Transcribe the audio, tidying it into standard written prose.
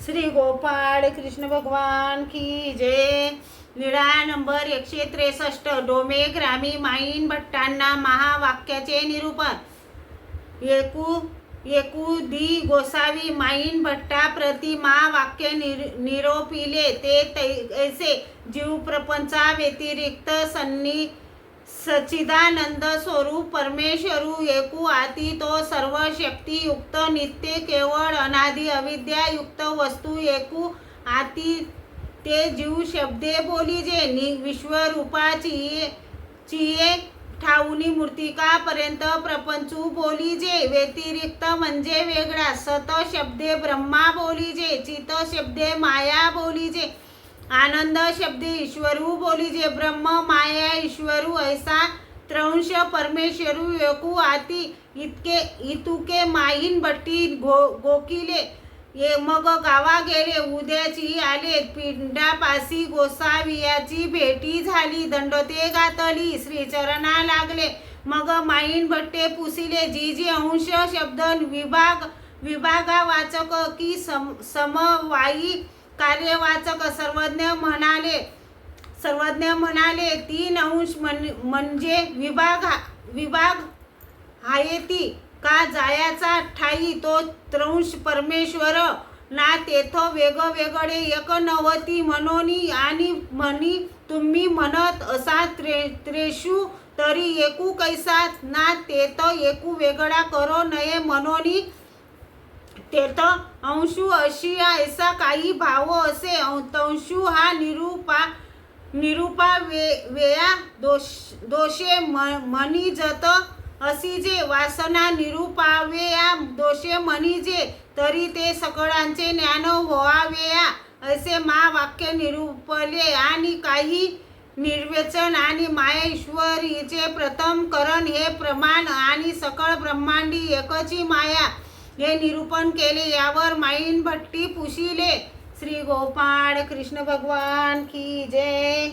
श्री गोपाळ कृष्ण भगवान की जय। लीळा नंबर 163। डोमे ग्रामी माईन भट्टांना महावाक्याचे निरूपण। एकू दी गोसावी माईन भट्टा प्रति महावाक्य निरोपिले ते ऐसे जीव प्रपंचा व्यतिरिक्त सच्चिदानंद स्वरूप परमेश्वरू एकू आती तो सर्व शक्ती युक्त नित्य केवळ अनादि अविद्या युक्त वस्तू एकू आती ते जीव शब्दे बोलीजे विश्वरूपाची ठाऊनी मूर्तिका पर्यंत प्रपंचू बोलीजे व्यतिरिक्त म्हणजे वेगळा सत शब्दे ब्रह्मा बोलीजे चित शब्दे माया बोलीजे आनंद शब्दे ईश्वरू बोलीजे ब्रह्म माया ईश्वरू ऐसा त्रंश परमेश्वरू एकू आती इतुके माहीन भट्टी गोकिले ये मग गावा गेले उद्याची आले पिंडापासी गोसावियाची भेटी झाली दंडोते घातली श्रीचरणा लागले मग माईन भट्टे पुसिले जी अंश शब्द विभागावाचक की समवायी कार्यवाचक सर्वज्ञ म्हणाले 3 अंश म्हणजे विभाग हायती का जायाचा ठाई तो त्रंश परमेश्वर ना तेथ वेगवेगळे एक नवती मनोनी आणि म्हणी तुम्ही म्हणत असा त्रेषु तरी एकू कैसा ना तेथ एकू वेगळा करो नये मनोनी तेथ अंशु अशी ऐसा काही भाव असे अंशु हा निरूपा वेया दोषे म्हणिजत असीजे वासना निरूपावेया दोषे म्हणिजे तरी ते सकळांचे ज्ञान व्हावेया असे वाक्य निरूपले आणि काही निर्वचन आणि माया ईश्वरीचे प्रथम करण हे प्रमाण आणि सकळ ब्रह्मांडी एकची माया हे निरूपण केले यावर माईन भट्टी पुशिले। श्री गोपाळ कृष्ण भगवान की जय।